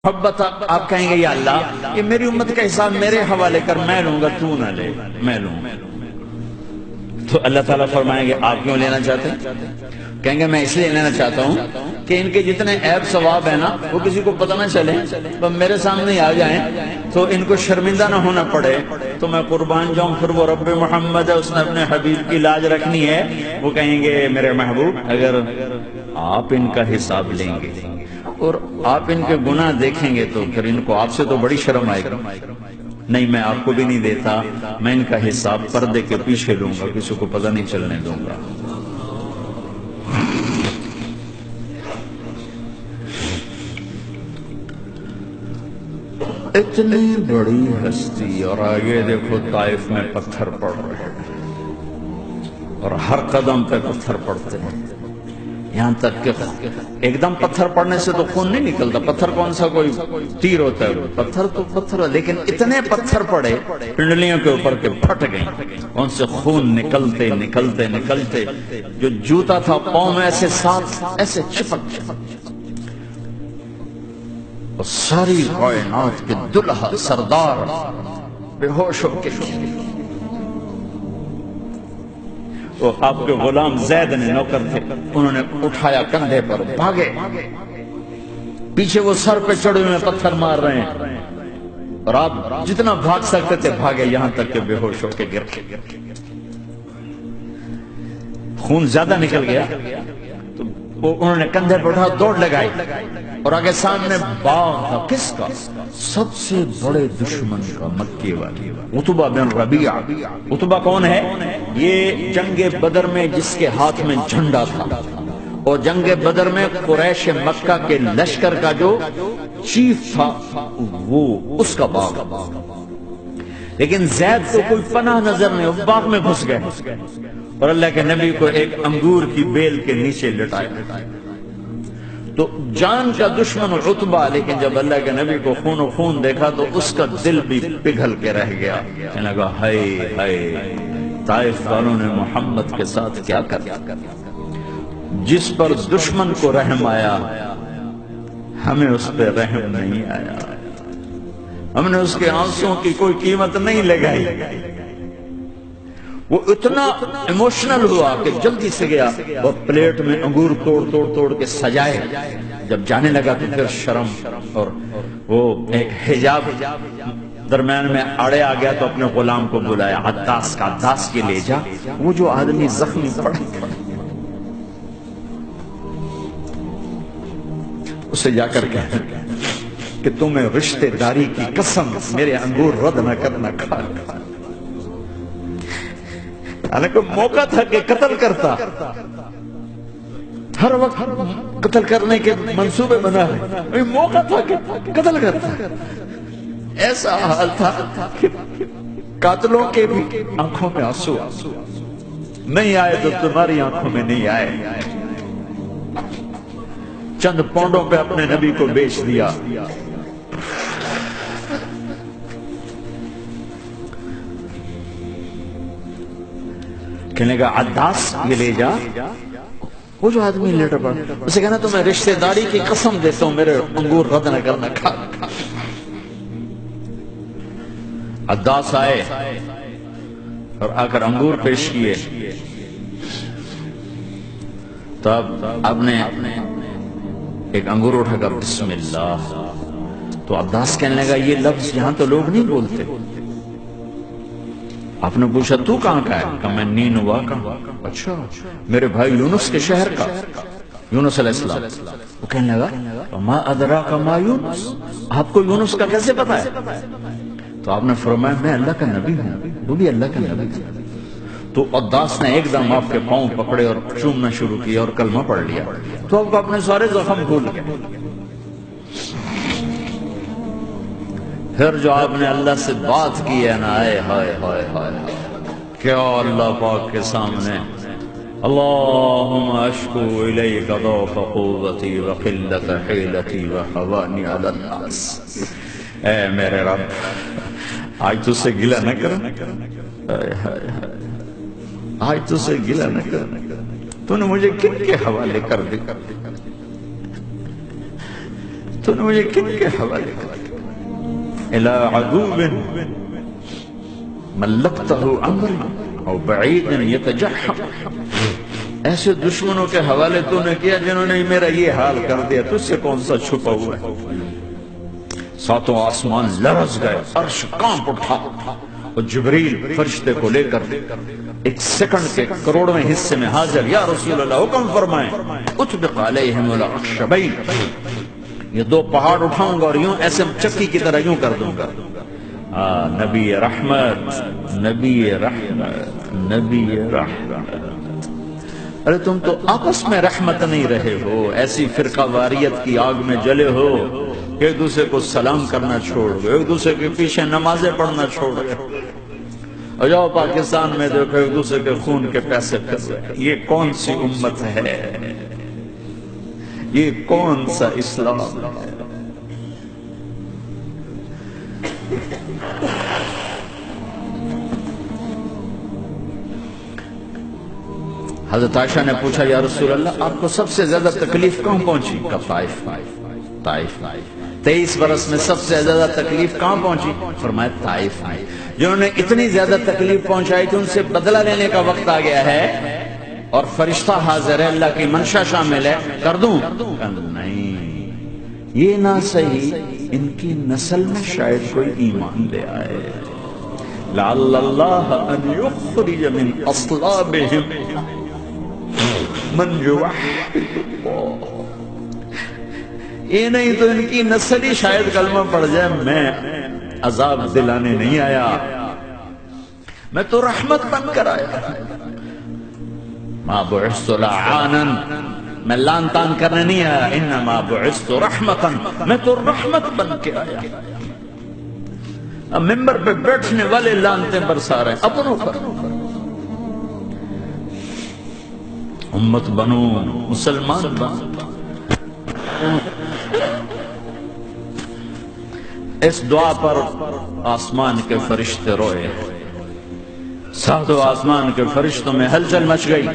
محبت آپ کہیں گے یا اللہ یہ میری امت کا حساب میرے حوالے کر، میں لوں گا، تو نہ لے، میں لوں۔ تو اللہ تعالیٰ فرمائیں گے آپ کیوں لینا چاہتے ہیں؟ کہیں گے میں اس لیے لینا چاہتا ہوں کہ ان کے جتنے عیب ثواب ہیں نا وہ کسی کو پتہ نہ چلے، تو میرے سامنے آ جائیں تو ان کو شرمندہ نہ ہونا پڑے، تو میں قربان جاؤں۔ پھر وہ رب محمد ہے، اس نے اپنے حبیب کی لاج رکھنی ہے، وہ کہیں گے میرے محبوب اگر آپ ان کا حساب لیں گے اور آپ ان کے گناہ دیکھیں گے تو پھر ان کو آپ سے تو بڑی شرم آئے گی، نہیں میں آپ کو بھی نہیں دیتا، میں ان کا حساب پردے کے پیچھے لوں گا، کسی کو پتہ نہیں چلنے دوں گا۔ اتنی بڑی ہستی، اور آگے دیکھو طائف میں پتھر پڑ رہے ہیں اور ہر قدم پہ پتھر پڑتے ہیں، یہاں تک کہ ایک دم پتھر پڑنے سے تو خون نہیں نکلتا، پتھر کون سا کوئی تیر ہوتا ہے، پتھر تو پتھر ہے، لیکن اتنے پتھر پڑے پنڈلیوں کے اوپر کے پھٹ گئیں، ان سے خون نکلتے نکلتے نکلتے جو جوتا تھا پاؤں میں ایسے ساتھ ایسے چپک، اور ساری کائنات کے دلہا سردار بے ہوش ہو کے وہ آپ کے غلام زید نے نوکر تھے، انہوں نے اٹھایا کندھے پر، بھاگے، پیچھے وہ سر پہ چڑھے ہوئے پتھر مار رہے ہیں، اور آپ جتنا بھاگ سکتے تھے بھاگے، یہاں تک کہ بے ہوش ہو کے گر کے خون زیادہ نکل گیا تو انہوں نے کندھے پر اٹھا دوڑ لگائی، اور آگے سامنے باغ تھا، کس کا؟ سب سے بڑے دشمن کا، مکے والی، عتبہ بن ربیعہ۔ عتبہ کون ہے؟ یہ جنگ بدر میں جس کے ہاتھ میں جھنڈا تھا، اور جنگ بدر میں قریش مکہ کے لشکر کا جو چیف تھا وہ اس کا باغ، لیکن زید کو کوئی پناہ نظر نہیں، وہ باغ میں گھس گئے اور اللہ کے نبی کو ایک انگور کی بیل کے نیچے لٹایا۔ تو جان کا دشمن عتبہ، لیکن جب اللہ کے نبی کو خون و خون دیکھا تو اس کا دل بھی پگھل کے رہ گیا، کہنے لگا ہائے ہائے طائف والوں نے محمد کے ساتھ کیا کر دیا، جس پر دشمن کو رحم آیا ہمیں اس پہ رحم نہیں آیا، ہم نے اس کے آنسوں کی کوئی قیمت نہیں لگائی۔ وہ اتنا ایموشنل ہوا کہ جلدی سے گیا اور پلیٹ میں انگور توڑ توڑ توڑ کے سجائے، جب جانے لگا تو پھر شرم اور وہ ایک حجاب درمیان میں اڑے آ گیا، تو اپنے غلام کو بلایا، عداس کا، عداس کے لے جا وہ جو آدمی زخمی پڑا اسے جا کر کہہ کہ تمہیں رشتہ داری کی قسم میرے انگور رد نہ کرنا، کھا حالانکہ موقع تھا کہ قتل کرتا، ہر وقت قتل کرنے کے منصوبے بنا رہے، موقع تھا کہ قتل کرتا، ایسا حال تھا کہ قاتلوں کے بھی آنکھوں میں آنسو نہیں آئے تو تمہاری آنکھوں میں نہیں آئے۔ چند پونڈوں پہ اپنے نبی کو بیچ دیا۔ کہنے کا عداس یہ لے جا، وہ جو آدمی لیٹر پڑا، اسے کہنا تو میں رشتہ داری کی قسم دیتا ہوں میرے انگور رد نہ کرنا، کھا۔ عداس آئے اور آ کر انگور پیش کیے، تب آپ نے ایک انگور اٹھا کر بسم اللہ، تو عداس کہنے لگا یہ لفظ یہاں تو لوگ نہیں بولتے۔ آپ نے پوچھا تو کہاں کا ہے؟ کہ میں نینوا کا۔ اچھا، میرے بھائی یونس کے شہر کا، یونس علیہ السلام۔ وہ کہنے لگا ما ادراک ما یونس، آپ کو یونس کا کیسے پتا ہے؟ تو آپ نے فرمایا میں اللہ کا نبی ہوں، وہ بھی اللہ کا نبی ہے۔ تو عداس نے ایک دم آپ کے پاؤں پکڑے اور چومنا شروع کیا اور کلمہ پڑھ لیا، تو آپ کو اپنے سارے زخم بھول گئے۔ پھر جو آپ نے اللہ سے بات کی ہے نا، آئے ہائے ہائے ہائے، کیا اللہ پاک کے سامنے اللہم اشکو الیک ضعف قوتی وقلت حیلتی وحوانی علی الناس، اے میرے رب آج تجھ سے گلہ نہ کر، آج تجھ سے گلہ نہ کر، تو نے مجھے کن کے حوالے کر دی، تو نے مجھے کن کے حوالے کر دیا؟ الى عدو ملکتہ امری او بعید یتجحم، ایسے دشمنوں کے حوالے تو نے کیا جنہوں نے میرا یہ حال کر دیا، تجھ سے کون سا چھپا ہوا ہے؟ ساتوں آسمان لرز گئے، عرش کانپ اٹھا، اور جبریل فرشتے کو لے کر ایک سیکنڈ کے کروڑویں حصے میں حاضر، یا رسول اللہ حکم فرمائیں، اطبق علیہم الاخشبین، یہ دو پہاڑ اٹھاؤں گا اور یوں ایسے چکی کی طرح یوں کر دوں گا۔ نبی رحمت، نبی رحمت، نبی رحمت۔ ارے تم تو آپس میں رحمت نہیں رہے ہو، ایسی فرقہ واریت کی آگ میں جلے ہو، ایک دوسرے کو سلام کرنا چھوڑ گئے، ایک دوسرے کے پیچھے نمازیں پڑھنا چھوڑ گئے، اور جاؤ پاکستان میں دیکھو ایک دوسرے کے خون کے پیسے پھر رہے۔ یہ کون سی امت ہے؟ یہ کون سا اسلام ہے؟ حضرت عائشہ نے پوچھا یا رسول اللہ آپ کو سب سے زیادہ تکلیف کہاں پہنچی؟ طائف۔ 23 برس میں سب سے زیادہ تکلیف کہاں پہنچی؟ فرمایا طائف میں۔ جنہوں نے اتنی زیادہ تکلیف پہنچائی تھی ان سے بدلہ لینے کا وقت آ گیا ہے، اور فرشتہ حاضر ہے، اللہ کی منشا شامل ہے، کر دوں؟ نہیں، یہ نہ صحیح، ان کی نسل میں شاید کوئی ایمان لے آئے، لعل اللہ ان یخرج من اصلابہم من یوحد اللہ، یہ نہیں تو ان کی نسل ہی شاید کلمہ پڑھ جائے۔ میں عذاب دلانے نہیں آیا، میں تو رحمت بن کر آیا۔ ما بعثت لعانا، میں لان تان کرنے نہیں آیا، انما بعثت رحمتا، میں تو رحمت بن کے آیا۔ اب ممبر پہ بیٹھنے والے لانتے برسا رہے ہیں اپنوں پر۔ امت بنو، مسلمان بنو۔ اس دعا پر آسمان کے فرشتے روئے، ساتوں آسمان کے فرشتوں میں ہلچل مچ گئی۔